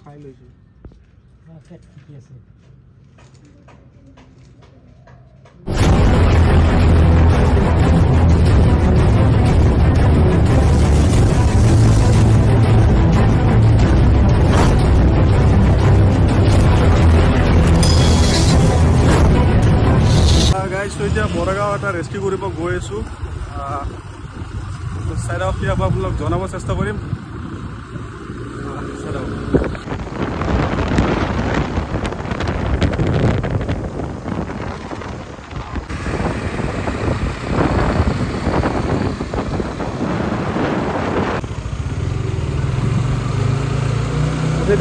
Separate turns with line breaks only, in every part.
খাই লৈছো
পেট ঠিকি আছে
গাইজ তো এতিয়া বৰগাঁও এটা ৰেস্কিউ কৰিব গৈ আছো চাইড অফ দিয়া আপোনাক জনাব চেষ্টা কৰিম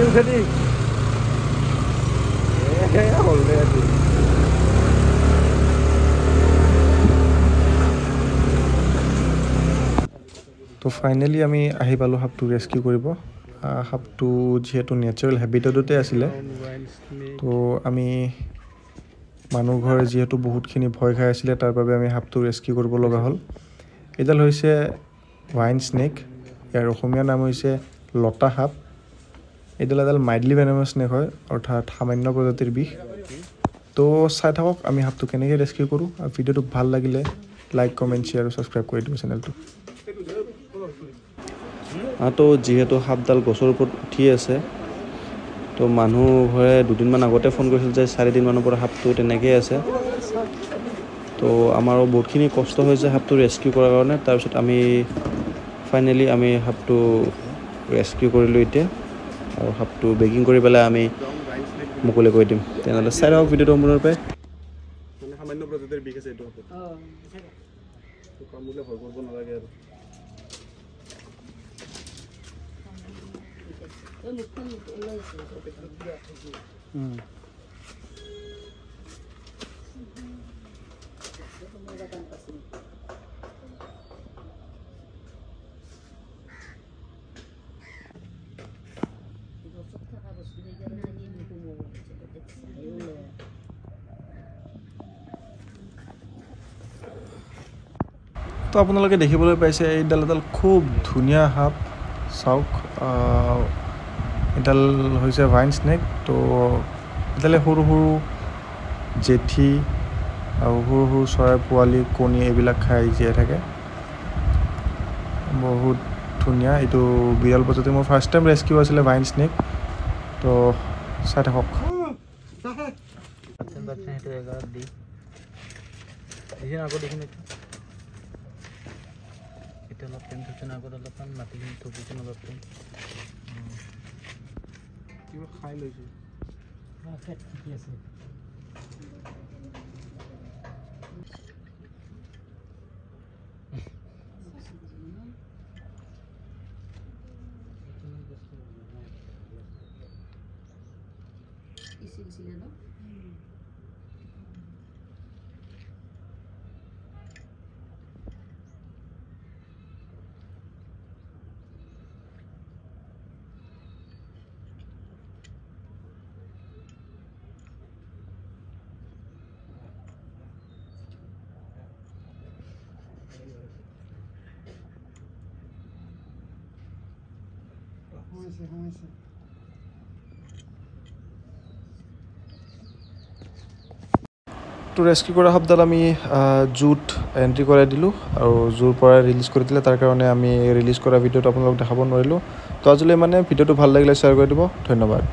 উঠে দি হ'ল দে তো ফাইনেলি আমি আহি পালোঁ সাপটো ৰেস্কিউ কৰিব সাপটো যিহেতু নেচাৰেল হেবিটেটতে আছিলে তো আমি মানুহ ঘৰে যিহেতু বহুতখিনি ভয় খাই আছিলে তাৰ বাবে আমি সাপটো ৰেস্কিউ কৰিব লগা হ'ল এইডাল হৈছে ৱাইন স্নেক ইয়াৰ অসমীয়া নাম হৈছে লতা সাপ এইডাল এডাল মাইল্ডলি ভেনামাছ স্নেক হয় অৰ্থাৎ সামান্য প্ৰজাতিৰ বিষ তো চাই থাকক আমি সাপটো কেনেকৈ ৰেস্কিউ কৰোঁ আৰু ভিডিঅ'টো ভাল লাগিলে লাইক কমেণ্ট শ্বেয়াৰ আৰু ছাবস্ক্ৰাইব কৰি দিব চেনেলটো তো যিহেতু সাপডাল গছৰ ওপৰত উঠি আছে তো মানুহ ঘৰে দুদিনমান আগতে ফোন কৰিছিল যে 4 দিনমানৰ পৰা সাপটো তেনেকৈ আছে তো আমাৰো বহুতখিনি কষ্ট হৈছে সাপটো ৰেস্কিউ কৰাৰ কাৰণে তাৰপিছত আমি ফাইনেলি আমি সাপটো ৰেস্কিউ কৰিলোঁ এতিয়া আৰু সাপটো বেকিং কৰি পেলাই আমি মুকলি কৰি দিম তেনেহ'লে চাই থাকক ভিডিঅ'টো সম্পূৰ্ণৰূপে মানে সামান্য প্ৰজাতিৰ বিষ আছে এইটো কামুৰিলে ভয় কৰিব নালাগে আৰু তো আপোনালোকে দেখিবলৈ পাইছে এইডাল এডাল খুব ধুনীয়া সাপ চাওক এডাল হৈছে ৱাইন স্নেক তো এডালে সৰু সৰু জেঠি আৰু সৰু সৰু চৰাই পোৱালি কণী এইবিলাক খাই জীয়াই থাকে বহুত ধুনীয়া এইটো বিৰল প্ৰজাতি মোৰ ফাৰ্ষ্ট টাইম ৰেস্কিউ আছিলে ৱাইন স্নেক তো চাই থাকক খাই লৈছো
পেট ঠিকি আছে
তো ৰেস্কিউ কৰা সাপডাল আমি জুত এণ্ট্ৰি কৰাই দিলোঁ আৰু জুৰ পৰা ৰিলিজ কৰি দিলে তাৰ কাৰণে আমি ৰিলিজ কৰা ভিডিঅ'টো আপোনালোকক দেখাব নোৱাৰিলোঁ তো আজিলৈ মানে ভিডিঅ'টো ভাল লাগিলে শ্বেয়াৰ কৰি দিব ধন্যবাদ